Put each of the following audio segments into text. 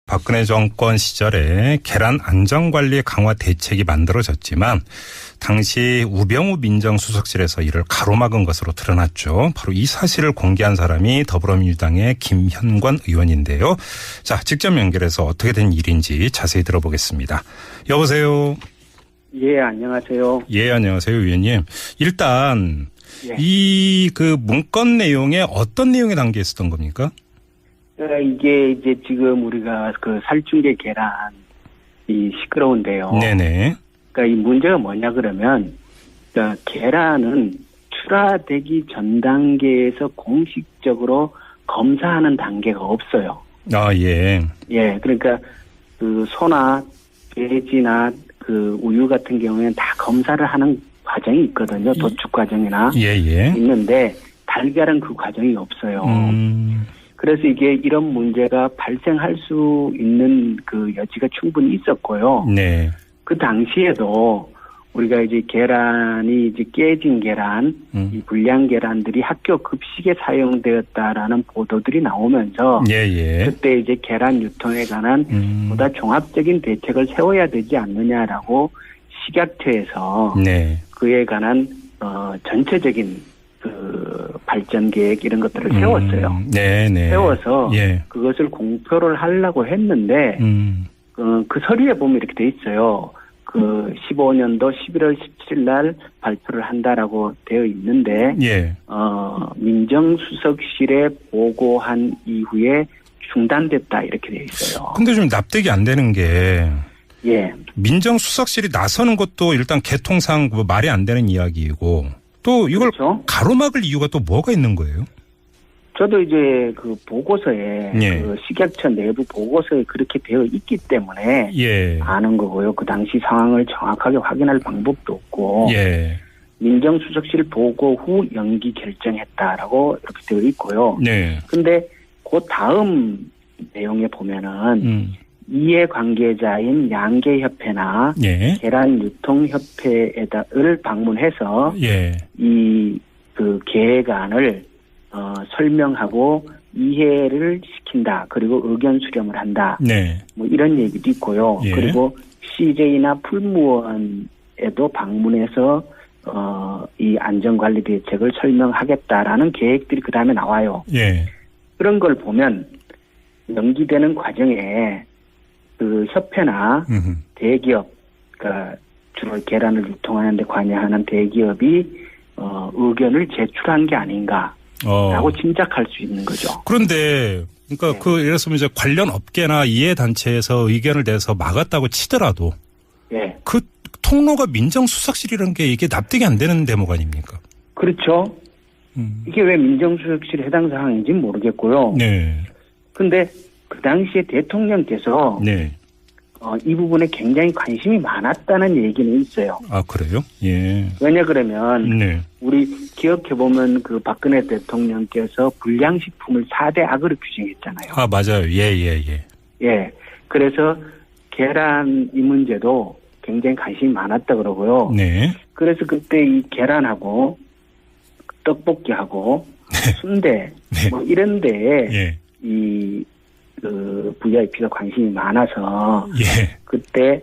박근혜 정권 시절에 계란 안전관리 강화 대책이 만들어졌지만 당시 우병우 민정수석실에서 이를 가로막은 것으로 드러났죠. 바로 이 사실을 공개한 사람이 더불어민주당의 김현권 의원인데요. 자, 직접 연결해서 어떻게 된 일인지 자세히 들어보겠습니다. 여보세요. 예, 안녕하세요. 예, 안녕하세요, 의원님. 일단 예. 이 문건 내용에 어떤 내용이 담겨 있었던 겁니까? 이게 이제 지금 우리가 살충제 계란이 시끄러운데요. 네네. 그러니까 이 문제가 뭐냐 그러면, 그러니까 계란은 출하되기 전 단계에서 공식적으로 검사하는 단계가 없어요. 아, 예. 예, 그러니까 소나 돼지나 우유 같은 경우에는 다 검사를 하는 과정이 있거든요. 도축 과정이나. 예. 있는데 달걀은 그 과정이 없어요. 그래서 이게 이런 문제가 발생할 수 있는 여지가 충분히 있었고요. 네. 그 당시에도 우리가 이제 계란이 이제 깨진 계란, 이 불량 계란들이 학교 급식에 사용되었다라는 보도들이 나오면서 예. 그때 이제 계란 유통에 관한 보다 종합적인 대책을 세워야 되지 않느냐라고 식약처에서 네. 그에 관한 전체적인 발전 계획 이런 것들을 세웠어요. 네네. 세워서 예. 그것을 공표를 하려고 했는데 그 서류에 보면 이렇게 돼 있어요. 15년도 11월 17일 날 발표를 한다라고 되어 있는데 예. 민정수석실에 보고한 이후에 중단됐다 이렇게 되어 있어요. 근데 좀 납득이 안 되는 게 예. 민정수석실이 나서는 것도 일단 개통상 말이 안 되는 이야기이고 또 이걸 그렇죠? 가로막을 이유가 또 뭐가 있는 거예요? 저도 이제 보고서에 예. 식약처 내부 보고서에 그렇게 되어 있기 때문에 예. 아는 거고요. 그 당시 상황을 정확하게 확인할 방법도 없고 예. 민정수석실 보고 후 연기 결정했다라고 이렇게 되어 있고요. 네. 근데 그 다음 내용에 보면은 이해관계자인 양계협회나 예. 계란유통협회를 방문해서 예. 이 계획안을 설명하고 이해를 시킨다. 그리고 의견 수렴을 한다. 네. 뭐 이런 얘기도 있고요. 예. 그리고 CJ나 풀무원에도 방문해서 이 안전관리 대책을 설명하겠다라는 계획들이 그 다음에 나와요. 예. 그런 걸 보면 연기되는 과정에 협회나 대기업, 그러니까 주로 계란을 유통하는 데 관여하는 대기업이 의견을 제출한 게 아닌가라고 짐작할 수 있는 거죠. 그런데 그러니까 예를 들어서 이제 관련 업계나 이해단체에서 의견을 내서 막았다고 치더라도 예. 그 통로가 민정수석실이라는 게 이게 납득이 안 되는 대목 아닙니까? 그렇죠. 이게 왜 민정수석실에 해당 사항인지는 모르겠고요. 네. 근데 그 당시에 대통령께서 네. 이 부분에 굉장히 관심이 많았다는 얘기는 있어요. 아, 그래요? 예. 왜냐 그러면 네. 우리 기억해보면 박근혜 대통령께서 불량식품을 4대 악으로 규정했잖아요. 아, 맞아요. 예. 예. 그래서 계란 이 문제도 굉장히 관심이 많았다 그러고요. 네. 그래서 그때 이 계란하고 떡볶이하고 순대 네. 뭐 이런 데에 예. VIP가 관심이 많아서 예. 그때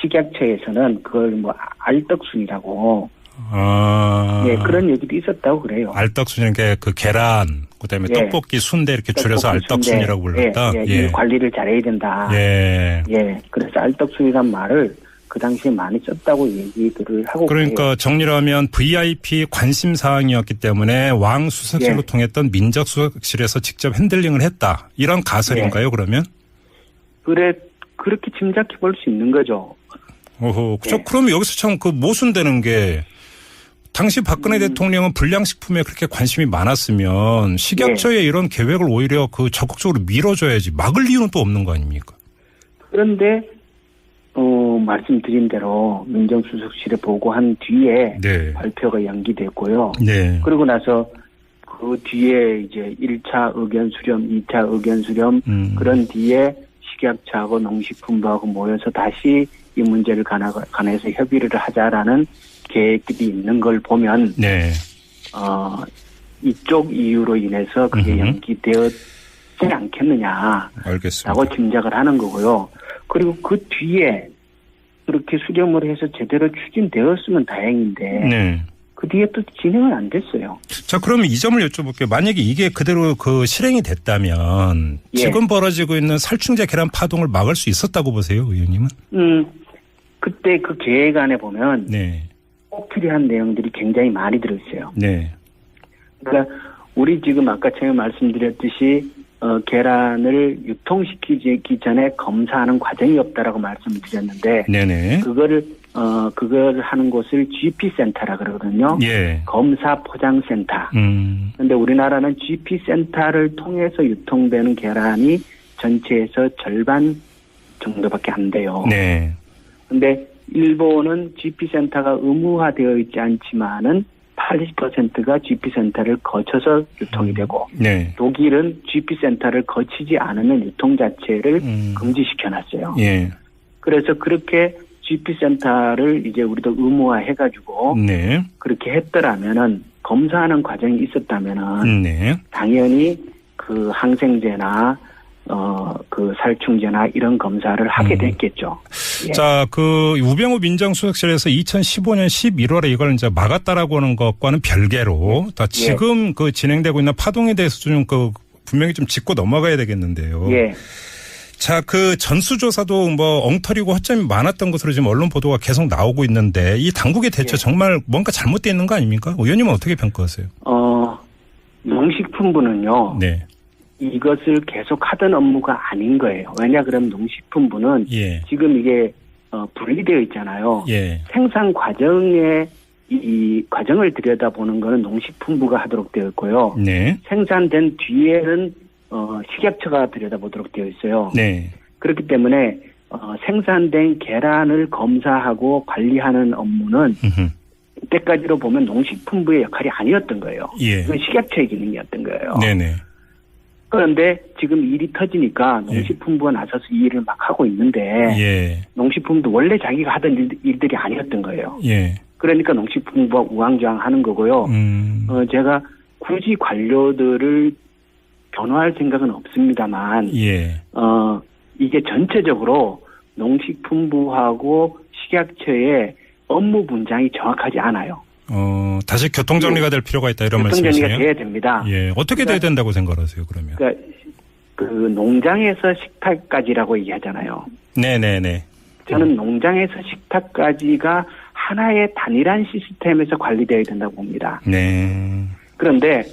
식약처에서는 그걸 알떡순이라고 아. 예, 그런 얘기도 있었다고 그래요. 알떡순이라는 게 계란, 그다음에 예. 떡볶이, 순대 이렇게 줄여서 알떡순이라고 불렀다. 이 관리를 잘해야 된다. 예. 예. 그래서 알떡순이란 말을 그 당시에 많이 썼다고 얘기들을 하고 그러니까 그래요. 정리를 하면 VIP 관심 사항이었기 때문에 왕 수석실로 통했던 민정수석실에서 직접 핸들링을 했다. 이런 가설인가요, 그러면? 그렇게 짐작해 볼 수 있는 거죠. 오호. 그럼 여기서 참 모순되는 게 당시 박근혜 대통령은 불량식품에 그렇게 관심이 많았으면 식약처의 이런 계획을 오히려 적극적으로 밀어줘야지 막을 이유는 또 없는 거 아닙니까? 그런데 말씀드린 대로 민정수석실에 보고한 뒤에 발표가 연기됐고요. 네. 그리고 나서 그 뒤에 이제 1차 의견 수렴, 2차 의견 수렴 그런 뒤에 식약처하고 농식품부하고 모여서 다시 이 문제를 관해서 협의를 하자라는 계획들이 있는 걸 보면 이쪽 이유로 인해서 그게 연기되었지 있지 않겠느냐라고 알겠습니다. 짐작을 하는 거고요. 그리고 그 뒤에 그렇게 수렴을 해서 제대로 추진되었으면 다행인데 네. 그 뒤에 또 진행은 안 됐어요. 자, 그러면 이 점을 여쭤볼게요. 만약에 이게 그대로 그 실행이 됐다면 예. 지금 벌어지고 있는 살충제 계란 파동을 막을 수 있었다고 보세요, 의원님은? 그때 그 계획안에 보면 네. 꼭 필요한 내용들이 굉장히 많이 들어있어요. 네. 그러니까 우리 지금 아까 처음에 말씀드렸듯이 계란을 유통시키기 전에 검사하는 과정이 없다라고 말씀을 드렸는데 네네. 그걸 하는 곳을 GP센터라 그러거든요. 예. 검사 포장센터. 그런데 우리나라는 GP센터를 통해서 유통되는 계란이 전체에서 절반 정도밖에 안 돼요. 네. 근데 일본은 GP센터가 의무화되어 있지 않지만은 80%가 GP센터를 거쳐서 유통이 되고 네. 독일은 GP센터를 거치지 않으면 유통 자체를 금지시켜놨어요. 예. 그래서 그렇게 GP센터를 이제 우리도 의무화해가지고 네. 그렇게 했더라면은 검사하는 과정이 있었다면은 네. 당연히 그 항생제나 그 살충제나 이런 검사를 하게 됐겠죠. 예. 자, 그 우병우 민정수석실에서 2015년 11월에 이걸 이제 막았다라고 하는 것과는 별개로 다 지금 그 진행되고 있는 파동에 대해서 좀 그 분명히 좀 짚고 넘어가야 되겠는데요. 예. 자, 그 전수조사도 뭐 엉터리고 허점이 많았던 것으로 지금 언론 보도가 계속 나오고 있는데 이 당국의 대처 정말 뭔가 잘못되어 있는 거 아닙니까? 의원님은 어떻게 평가하세요? 농식품부는요. 네. 이것을 계속 하던 업무가 아닌 거예요. 왜냐 그러면 농식품부는 예. 지금 이게 분리되어 있잖아요. 예. 생산 과정에 이 과정을 들여다보는 거는 농식품부가 하도록 되어 있고요. 네. 생산된 뒤에는 식약처가 들여다보도록 되어 있어요. 네. 그렇기 때문에 생산된 계란을 검사하고 관리하는 업무는 이때까지로 보면 농식품부의 역할이 아니었던 거예요. 예. 그건 식약처의 기능이었던 거예요. 네네. 그런데 지금 일이 터지니까 농식품부가 나서서 이 일을 막 하고 있는데 예. 농식품도 원래 자기가 하던 일들이 아니었던 거예요. 예. 그러니까 농식품부가 우왕좌왕하는 거고요. 제가 굳이 관료들을 변호할 생각은 없습니다만 예. 이게 전체적으로 농식품부하고 식약처의 업무 분장이 정확하지 않아요. 다시 교통정리가 될 필요가 있다 이런 말씀이세요? 교통정리가 돼야 됩니다. 예. 어떻게 돼야 된다고 생각하세요, 그러면? 그러니까 그 농장에서 식탁까지라고 얘기하잖아요. 네네네. 저는 농장에서 식탁까지가 하나의 단일한 시스템에서 관리되어야 된다고 봅니다. 네. 그런데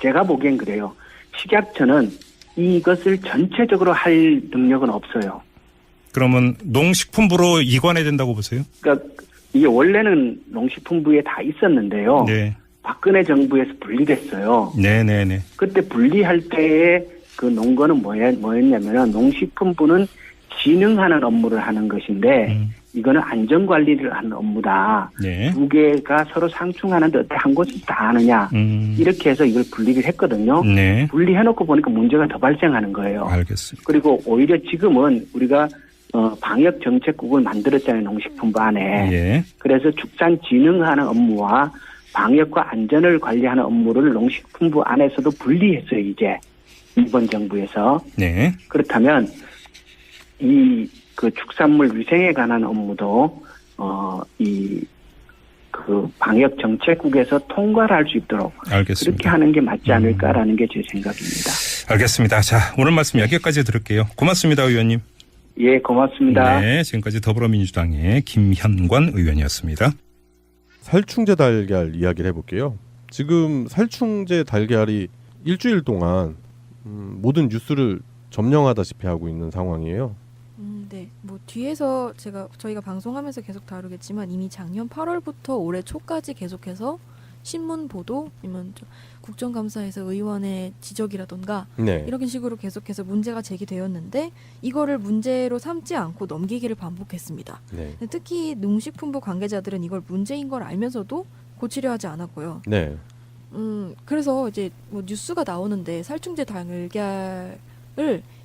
제가 보기엔 그래요. 식약처는 이것을 전체적으로 할 능력은 없어요. 그러면 농식품부로 이관해야 된다고 보세요? 그러니까 이게 원래는 농식품부에 다 있었는데요. 네. 박근혜 정부에서 분리됐어요. 네네네. 그때 분리할 때의 그 논거는 뭐였냐면은 농식품부는 진흥하는 업무를 하는 것인데 이거는 안전관리를 하는 업무다. 네. 두 개가 서로 상충하는데 어떻게 한 곳에서 다 하느냐. 이렇게 해서 이걸 분리를 했거든요. 네. 분리해놓고 보니까 문제가 더 발생하는 거예요. 알겠습니다. 그리고 오히려 지금은 우리가 방역정책국을 만들었잖아요. 농식품부 안에. 예. 그래서 축산 진흥하는 업무와 방역과 안전을 관리하는 업무를 농식품부 안에서도 분리했어요. 이제 이번 정부에서. 네. 그렇다면 이 그 축산물 위생에 관한 업무도 그 방역정책국에서 통과를 할 수 있도록 알겠습니다. 그렇게 하는 게 맞지 않을까라는 게 제 생각입니다. 알겠습니다. 자, 오늘 말씀 여기까지 들을게요. 고맙습니다, 의원님. 예, 고맙습니다. 네, 지금까지 더불어민주당의 김현관 의원이었습니다. 살충제 달걀 이야기를 해볼게요. 지금 살충제 달걀이 일주일 동안 모든 뉴스를 점령하다시피 하고 있는 상황이에요. 네, 뭐 뒤에서 저희가 방송하면서 계속 다루겠지만 이미 작년 8월부터 올해 초까지 계속해서 신문 보도, 아니면 국정감사에서 의원의 지적이라던가 네. 이런 식으로 계속해서 문제가 제기되었는데 이거를 문제로 삼지 않고 넘기기를 반복했습니다. 네. 특히 농식품부 관계자들은 이걸 문제인 걸 알면서도 고치려 하지 않았고요. 네. 그래서 이제 뭐 뉴스가 나오는데 살충제 달걀을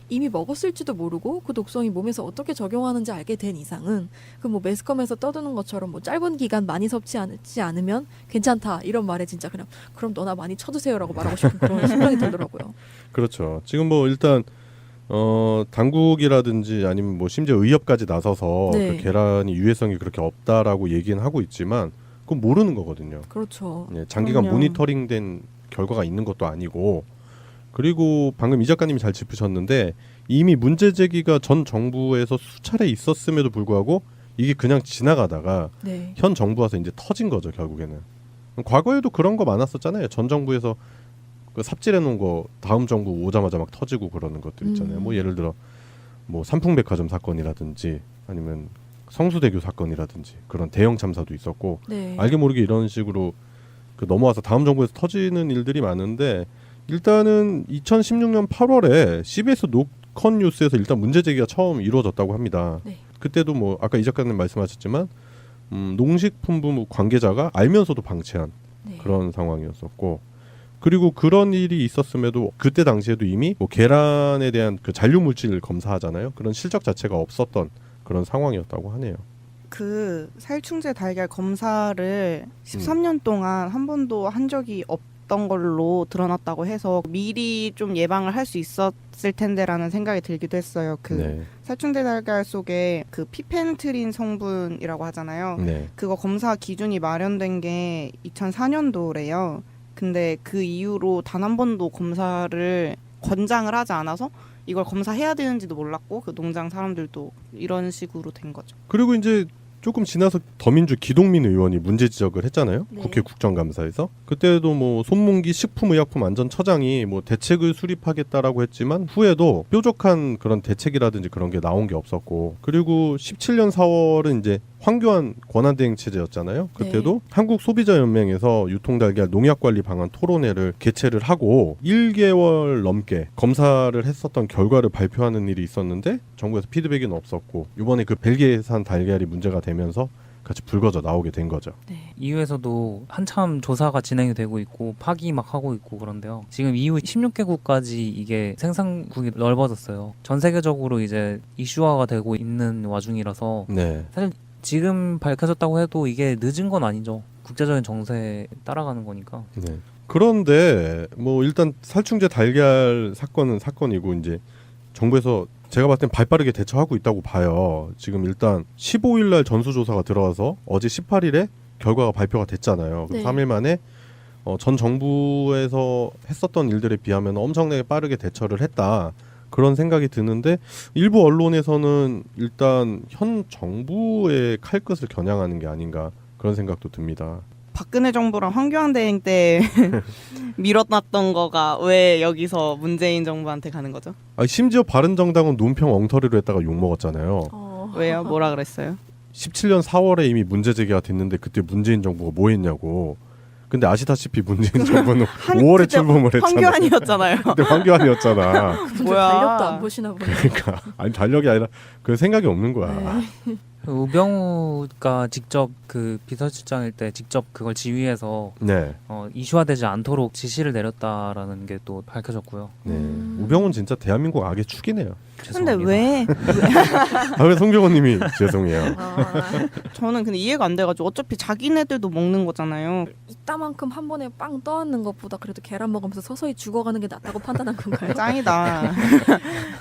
이미 먹었을지도 모르고 그 독성이 몸에서 어떻게 적용하는지 알게 된 이상은 그 뭐 매스컴에서 떠드는 것처럼 뭐 짧은 기간 많이 섭취하지 않으면 괜찮다 이런 말에 진짜 그냥 그럼 너나 많이 쳐주세요라고 말하고 싶은 그런 심정이 들더라고요. 그렇죠. 지금 뭐 일단 당국이라든지 아니면 뭐 심지어 의협까지 나서서 네. 그 계란이 유해성이 그렇게 없다라고 얘기는 하고 있지만 그건 모르는 거거든요. 그렇죠. 예, 장기간 그럼요. 모니터링된 결과가 있는 것도 아니고 그리고 방금 이 작가님이 잘 짚으셨는데 이미 문제 제기가 전 정부에서 수차례 있었음에도 불구하고 이게 그냥 지나가다가 네. 현 정부 와서 이제 터진 거죠 결국에는. 과거에도 그런 거 많았었잖아요. 전 정부에서 그 삽질해 놓은 거 다음 정부 오자마자 막 터지고 그러는 것들 있잖아요. 뭐 예를 들어 뭐 삼풍백화점 사건이라든지 아니면 성수대교 사건이라든지 그런 대형 참사도 있었고 네. 알게 모르게 이런 식으로 그 넘어와서 다음 정부에서 터지는 일들이 많은데 일단은 2016년 8월에 CBS 노컷 뉴스에서 일단 문제 제기가 처음 이루어졌다고 합니다. 네. 그때도 뭐 아까 이 작가님 말씀하셨지만 농식품부 관계자가 알면서도 방치한 네. 그런 상황이었었고 그리고 그런 일이 있었음에도 그때 당시에도 이미 뭐 계란에 대한 그 잔류 물질 검사하잖아요. 그런 실적 자체가 없었던 그런 상황이었다고 하네요. 그 살충제 달걀 검사를 13년 동안 한 번도 한 적이 없던 걸로 드러났다고 해서 미리 좀 예방을 할 수 있었을 텐데라는 생각이 들기도 했어요. 그 네. 살충제 달걀 속에 그 피펜트린 성분이라고 하잖아요. 네. 그거 검사 기준이 마련된 게 2004년도래요. 근데 그 이후로 단 한 번도 검사를 권장을 하지 않아서 이걸 검사해야 되는지도 몰랐고 그 농장 사람들도 이런 식으로 된 거죠. 그리고 이제 조금 지나서 더민주 기동민 의원이 문제 지적을 했잖아요. 네. 국회 국정감사에서. 그때도 뭐 손문기 식품의약품안전처장이 뭐 대책을 수립하겠다라고 했지만 후에도 뾰족한 그런 대책이라든지 그런 게 나온 게 없었고 그리고 17년 4월은 이제 황교안 권한대행 체제였잖아요. 그때도 한국소비자연맹에서 유통달걀 농약관리 방안 토론회를 개최를 하고 1개월 넘게 검사를 했었던 결과를 발표하는 일이 있었는데 정부에서 피드백은 없었고 이번에 그 벨기에산 달걀이 문제가 되면서 같이 불거져 나오게 된 거죠. 네. EU에서도 한참 조사가 진행이 되고 있고 파기 막 하고 있고 그런데요. 지금 EU 16개국까지 이게 생산국이 넓어졌어요. 전 세계적으로 이제 이슈화가 되고 있는 와중이라서 네. 사실 지금 밝혀졌다고 해도 이게 늦은 건 아니죠. 국제적인 정세에 따라가는 거니까. 네. 그런데 뭐 일단 살충제 달걀 사건은 사건이고 이제 정부에서 제가 봤을 땐 발빠르게 대처하고 있다고 봐요. 지금 일단 15일 날 전수조사가 들어와서 어제 18일에 결과가 발표가 됐잖아요. 네. 3일 만에 전 정부에서 했었던 일들에 비하면 엄청나게 빠르게 대처를 했다. 그런 생각이 드는데 일부 언론에서는 일단 현 정부의 칼끝을 겨냥하는 게 아닌가 그런 생각도 듭니다. 박근혜 정부랑 황교안 대행 때 밀어놨던 거가 왜 여기서 문재인 정부한테 가는 거죠? 심지어 바른정당은 논평 엉터리로 했다가 욕먹었잖아요. 왜요? 뭐라 그랬어요? 17년 4월에 이미 문제 제기가 됐는데 그때 문재인 정부가 뭐 했냐고. 근데 아시다시피 문재인 정부는 5월에 그때 출범을 했잖아요. 황교안이었잖아요. 그때 황교안이었잖아. 뭐야. 달력도 안 보시나 보네요. 그러니까 아니 달력이 아니라 그 생각이 없는 거야. 네. 우병우가 직접 그 비서실장일 때 직접 그걸 지휘해서 네. 이슈화되지 않도록 지시를 내렸다라는 게 또 밝혀졌고요. 네. 우병우는 진짜 대한민국 악의 축이네요. 근데 죄송합니다. 왜? 왜 송병호님이 죄송해요. 저는 근데 이해가 안 돼가지고 어차피 자기네들도 먹는 거잖아요. 이따만큼 한 번에 빵 떠안는 것보다 그래도 계란 먹으면서 서서히 죽어가는 게 낫다고 판단한 건가요? 짱이다.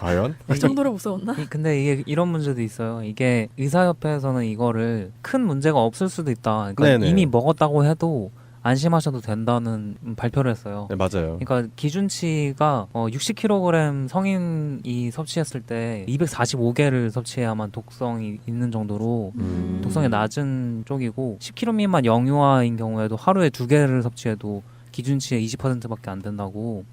과연? 그 정도로 무서웠나? 근데 이게 이런 문제도 있어요. 이게 의사협회에서는 이거를 큰 문제가 없을 수도 있다. 그러니까 네네. 이미 먹었다고 해도 안심하셔도 된다는 발표를 했어요. 네, 맞아요. 그러니까 기준치가 60kg 성인이 섭취했을 때 245개를 섭취해야만 독성이 있는 정도로 독성이 낮은 쪽이고 10kg 미만 영유아인 경우에도 하루에 2개를 섭취해도 기준치의 20%밖에 안 된다고.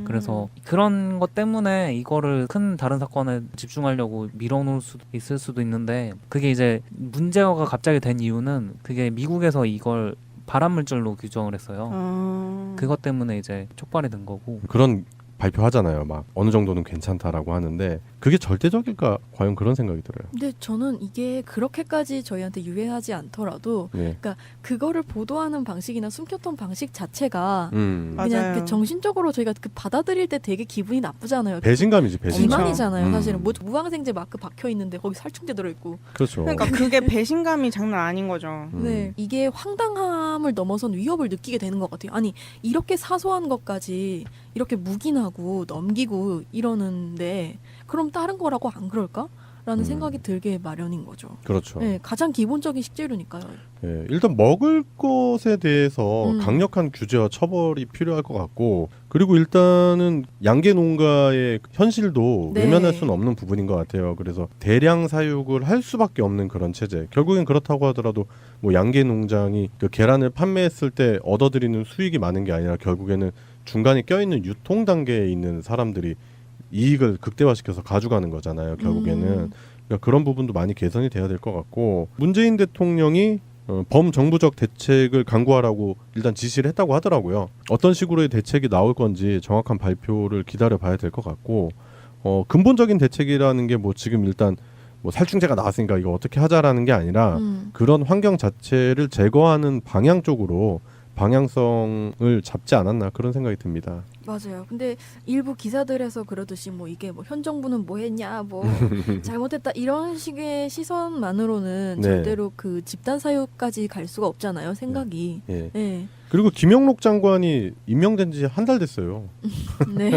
그래서 그런 것 때문에 이거를 큰 다른 사건에 집중하려고 밀어놓을 수도 있을 수도 있는데 그게 이제 문제가 갑자기 된 이유는 그게 미국에서 이걸 발암물질로 규정을 했어요. 그것 때문에 이제 촉발이 된 거고. 그런 발표하잖아요. 막 어느 정도는 괜찮다라고 하는데 그게 절대적일까 과연 그런 생각이 들어요. 근데 저는 이게 그렇게까지 저희한테 유해하지 않더라도 네. 그러니까 그거를 보도하는 방식이나 숨겼던 방식 자체가 음. 맞아요. 그냥 그 정신적으로 저희가 그 받아들일 때 되게 기분이 나쁘잖아요. 배신감이지 배신감. 기만이잖아요. 음. 사실은 뭐 무항생제 마크 박혀 있는데 거기 살충제 들어있고. 그렇죠. 그러니까 그게 배신감이 장난 아닌 거죠. 네, 이게 황당함을 넘어선 위협을 느끼게 되는 것 같아요. 아니 이렇게 사소한 것까지 이렇게 묵인하고 넘기고 이러는데 그럼 다른 거라고 안 그럴까? 라는 생각이 들게 마련인 거죠. 그렇죠. 네, 가장 기본적인 식재료니까요. 예, 일단 먹을 것에 대해서 음. 강력한 규제와 처벌이 필요할 것 같고, 그리고 일단은 양계 농가의 현실도 네. 외면할 수는 없는 부분인 것 같아요. 그래서 대량 사육을 할 수밖에 없는 그런 체제. 결국엔 그렇다고 하더라도 뭐 양계 농장이 그 계란을 판매했을 때 얻어들이는 수익이 많은 게 아니라 결국에는 중간에 껴있는 유통 단계에 있는 사람들이 이익을 극대화시켜서 가져가는 거잖아요. 결국에는. 그러니까 그런 부분도 많이 개선이 돼야 될 것 같고, 문재인 대통령이 범정부적 대책을 강구하라고 일단 지시를 했다고 하더라고요. 어떤 식으로의 대책이 나올 건지 정확한 발표를 기다려 봐야 될 것 같고, 근본적인 대책이라는 게 뭐 지금 일단 뭐 살충제가 나왔으니까 이거 어떻게 하자라는 게 아니라 그런 환경 자체를 제거하는 방향 쪽으로 방향성을 잡지 않았나 그런 생각이 듭니다. 맞아요. 근데 일부 기사들에서 그러듯이 뭐 이게 뭐 현 정부는 뭐 했냐, 뭐 잘못했다 이런 식의 시선만으로는 네. 절대로 그 집단 사유까지 갈 수가 없잖아요. 생각이. 예. 네. 그리고 김영록 장관이 임명된 지 한 달 됐어요. 네.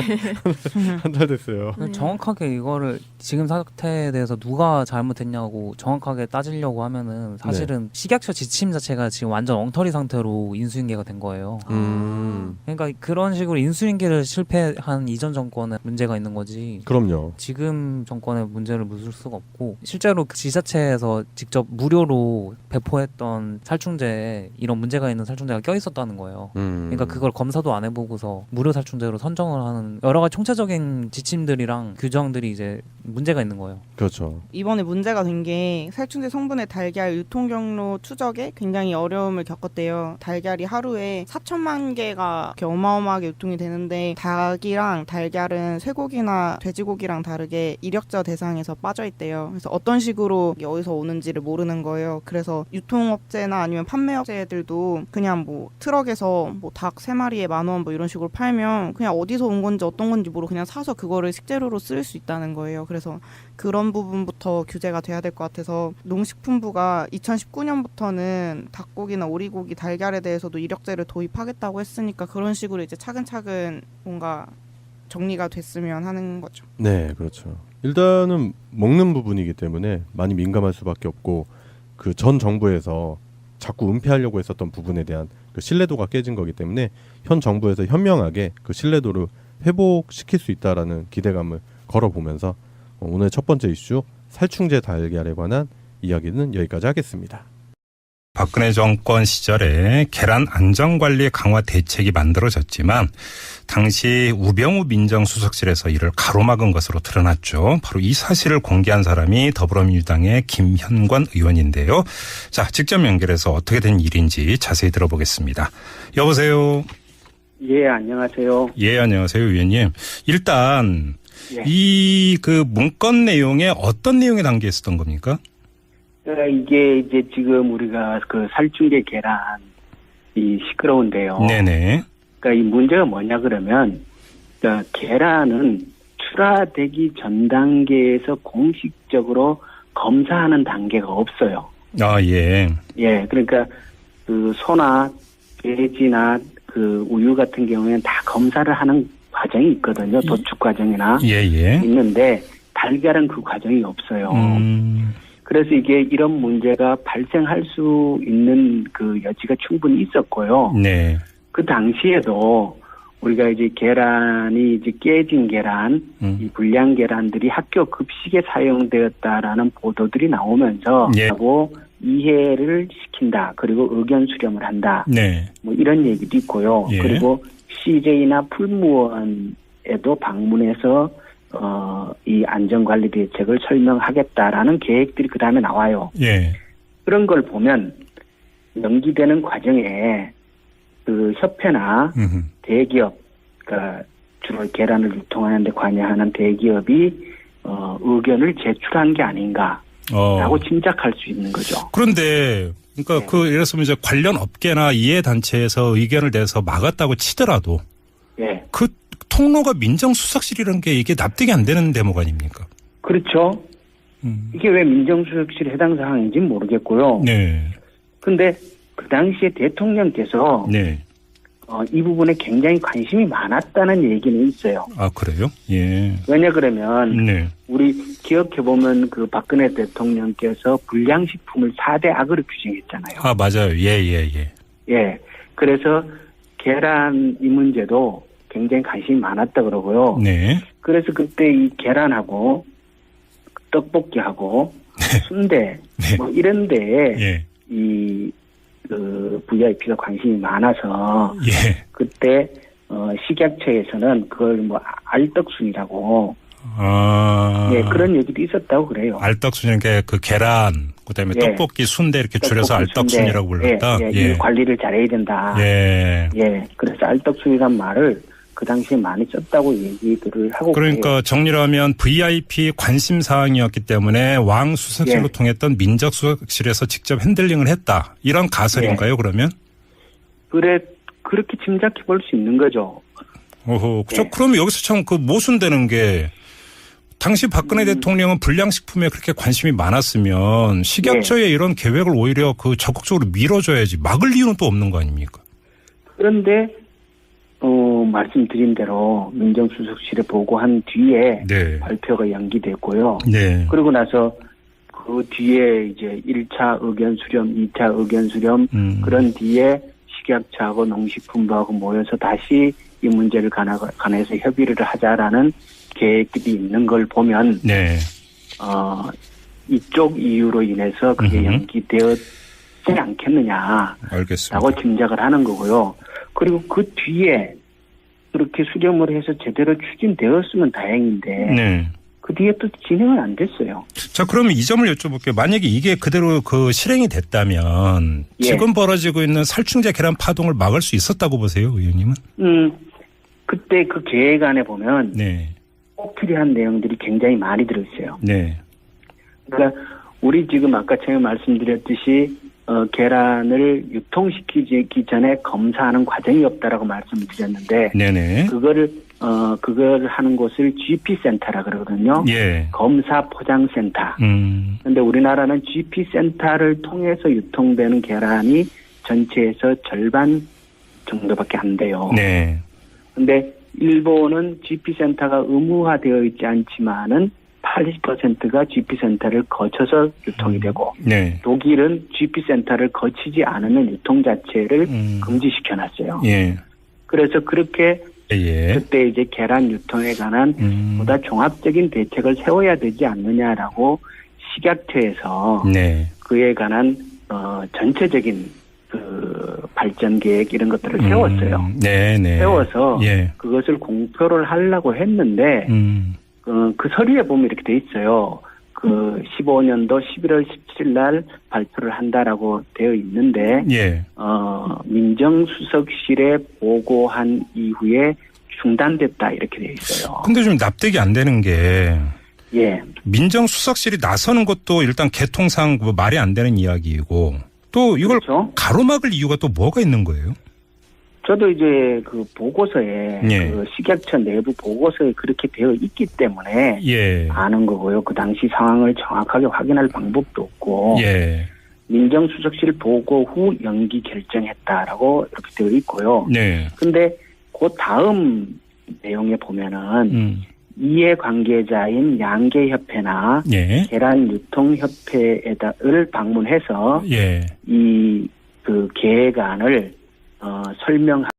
한 달 됐어요. 네. 정확하게 이거를 지금 사태에 대해서 누가 잘못했냐고 정확하게 따지려고 하면은 사실은 식약처 지침 자체가 지금 완전 엉터리 상태로 인수인계가 된 거예요. 그러니까 그런 식으로 인수인계를 실패한 이전 정권에 문제가 있는 거지. 그럼요. 지금 정권의 문제를 묻을 수가 없고, 실제로 그 지자체에서 직접 무료로 배포했던 살충제에 이런 문제가 있는 살충제가 껴있었다는 거예요. 그러니까 그걸 검사도 안 해보고서 무료 살충제로 선정을 하는 여러 가지 총체적인 지침들이랑 규정들이 이제 문제가 있는 거예요. 그렇죠. 이번에 문제가 된 게 살충제 성분의 달걀 유통 경로 추적에 굉장히 어려움을 겪었대요. 달걀이 하루에 4천만 개가 이렇게 어마어마하게 유통이 되는데, 닭이랑 달걀은 쇠고기나 돼지고기랑 다르게 이력저 대상에서 빠져 있대요. 그래서 어떤 식으로 이게 어디서 오는지를 모르는 거예요. 그래서 유통업체나 아니면 판매업체들도 그냥 뭐 트럭에서 뭐 닭 3마리에 10,000원 뭐 이런 식으로 팔면 그냥 어디서 온 건지 어떤 건지 모르고 그냥 사서 그거를 식재료로 쓸 수 있다는 거예요. 그래서 그런 부분부터 규제가 돼야 될 것 같아서, 농식품부가 2019년부터는 닭고기나 오리고기, 달걀에 대해서도 이력제를 도입하겠다고 했으니까 그런 식으로 이제 차근차근 뭔가 정리가 됐으면 하는 거죠. 네, 그렇죠. 일단은 먹는 부분이기 때문에 많이 민감할 수밖에 없고, 그 전 정부에서 자꾸 은폐하려고 했었던 부분에 대한 그 신뢰도가 깨진 거기 때문에 현 정부에서 현명하게 그 신뢰도를 회복시킬 수 있다라는 기대감을 걸어보면서 오늘 첫 번째 이슈 살충제 달걀에 관한 이야기는 여기까지 하겠습니다. 박근혜 정권 시절에 계란 안전관리 강화 대책이 만들어졌지만 당시 우병우 민정수석실에서 이를 가로막은 것으로 드러났죠. 바로 이 사실을 공개한 사람이 더불어민주당의 김현권 의원인데요. 자, 직접 연결해서 어떻게 된 일인지 자세히 들어보겠습니다. 여보세요. 예, 안녕하세요. 예, 안녕하세요, 의원님. 일단 예. 이 그 문건 내용에 어떤 내용이 담겨 있었던 겁니까? 이게 이제 지금 우리가 그 살충제 계란이 시끄러운데요. 네네. 그러니까 이 문제가 뭐냐 그러면, 그러니까 계란은 출하되기 전 단계에서 공식적으로 검사하는 단계가 없어요. 아, 예. 예, 그러니까 그 소나 돼지나 그 우유 같은 경우에는 다 검사를 하는 과정이 있거든요. 도축 과정이나 예, 예. 있는데 달걀은 그 과정이 없어요. 그래서 이게 이런 문제가 발생할 수 있는 그 여지가 충분히 있었고요. 네. 그 당시에도 우리가 이제 계란이 이제 깨진 계란, 이 불량 계란들이 학교 급식에 사용되었다라는 보도들이 나오면서 예. 하고 이해를 시킨다. 그리고 의견 수렴을 한다. 네. 뭐 이런 얘기도 있고요. 예. 그리고 CJ나 풀무원에도 방문해서 이 안전관리 대책을 설명하겠다라는 계획들이 그 다음에 나와요. 예. 그런 걸 보면 연기되는 과정에 그 협회나 대기업, 그러니까 주로 계란을 유통하는 데 관여하는 대기업이 의견을 제출한 게 아닌가라고 짐작할 수 있는 거죠. 그런데 그러니까 네. 예를 들어서 이제 관련 업계나 이해 단체에서 의견을 내서 막았다고 치더라도 예, 그 통로가 민정수석실이라는 게 이게 납득이 안 되는 대목 아닙니까? 그렇죠. 이게 왜 민정수석실 해당 사항인지 모르겠고요. 네. 근데 그 당시에 대통령께서 네. 이 부분에 굉장히 관심이 많았다는 얘기는 있어요. 아, 그래요? 예. 왜냐 그러면 네. 우리 기억해보면 그 박근혜 대통령께서 불량식품을 4대 악으로 규정했잖아요. 아, 맞아요. 예. 예. 그래서 계란 이 문제도 굉장히 관심이 많았다 그러고요. 네. 그래서 그때 이 계란하고 떡볶이하고 순대 네. 뭐 이런 데에 예. 그 VIP가 관심이 많아서 예. 그때 식약처에서는 그걸 뭐 알떡순이라고 아. 예, 그런 얘기도 있었다고 그래요. 알떡순이라는 게 그 계란, 그다음에 예. 떡볶이, 순대 이렇게 줄여서 떡볶이, 알떡순이라고 순대. 불렀다. 이 관리를 잘해야 된다. 예. 예, 그래서 알떡순이란 말을 그 당시에 많이 썼다고 얘기들을 하고 그러니까 그래요. 정리를 하면 VIP 관심 사항이었기 때문에 왕 수석실로 예. 통했던 민정수석실에서 직접 핸들링을 했다. 이런 가설인가요, 그러면? 그렇게 짐작해 볼 수 있는 거죠. 오호. 예. 그러면 여기서 참 그 모순되는 게 당시 박근혜 대통령은 불량식품에 그렇게 관심이 많았으면 식약처의 이런 계획을 오히려 그 적극적으로 밀어줘야지 막을 이유는 또 없는 거 아닙니까? 그런데 말씀드린 대로 민정수석실에 보고한 뒤에 네. 발표가 연기됐고요. 네. 그러고 나서 그 뒤에 이제 1차 의견 수렴, 2차 의견 수렴 그런 뒤에 식약처하고 농식품부하고 모여서 다시 이 문제를 관해서 협의를 하자라는 계획들이 있는 걸 보면 네. 이쪽 이유로 인해서 그게 연기되었지 않겠느냐라고 알겠습니다. 짐작을 하는 거고요. 그리고 그 뒤에 그렇게 수렴을 해서 제대로 추진되었으면 다행인데 네. 그 뒤에 또 진행은 안 됐어요. 자, 그러면 이 점을 여쭤볼게요. 만약에 이게 그대로 그 실행이 됐다면 예. 지금 벌어지고 있는 살충제 계란 파동을 막을 수 있었다고 보세요, 의원님은? 그때 그 계획안에 보면 네. 꼭 필요한 내용들이 굉장히 많이 들어있어요. 네. 그러니까 우리 지금 아까 처음에 말씀드렸듯이 계란을 유통시키기 전에 검사하는 과정이 없다라고 말씀을 드렸는데 네네. 그걸 하는 곳을 GP센터라 그러거든요. 예. 검사 포장센터. 그런데 우리나라는 GP센터를 통해서 유통되는 계란이 전체에서 절반 정도밖에 안 돼요. 네. 근데 일본은 GP센터가 의무화되어 있지 않지만은 80%가 GP센터를 거쳐서 유통이 되고 네. 독일은 GP센터를 거치지 않으면 유통 자체를 금지시켜놨어요. 예. 그래서 그렇게 예. 그때 이제 계란 유통에 관한 보다 종합적인 대책을 세워야 되지 않느냐라고 식약처에서 네. 그에 관한 전체적인 그 발전 계획 이런 것들을 세웠어요. 네네. 세워서 예. 그것을 공표를 하려고 했는데 그 서류에 보면 이렇게 돼 있어요. 그 15년도 11월 17일 날 발표를 한다라고 되어 있는데 예. 민정수석실에 보고한 이후에 중단됐다 이렇게 되어 있어요. 근데 좀 납득이 안 되는 게 예. 민정수석실이 나서는 것도 일단 개통상 뭐 말이 안 되는 이야기이고 또 이걸 그렇죠? 가로막을 이유가 또 뭐가 있는 거예요? 저도 이제 그 보고서에 예. 그 식약처 내부 보고서에 그렇게 되어 있기 때문에 예. 아는 거고요. 그 당시 상황을 정확하게 확인할 방법도 없고 예. 민정수석실 보고 후 연기 결정했다라고 이렇게 되어 있고요. 네. 근데 그 다음 내용에 보면은 이해관계자인 양계협회나 예. 계란유통협회를 방문해서 예. 이 그 계획안을 설명하고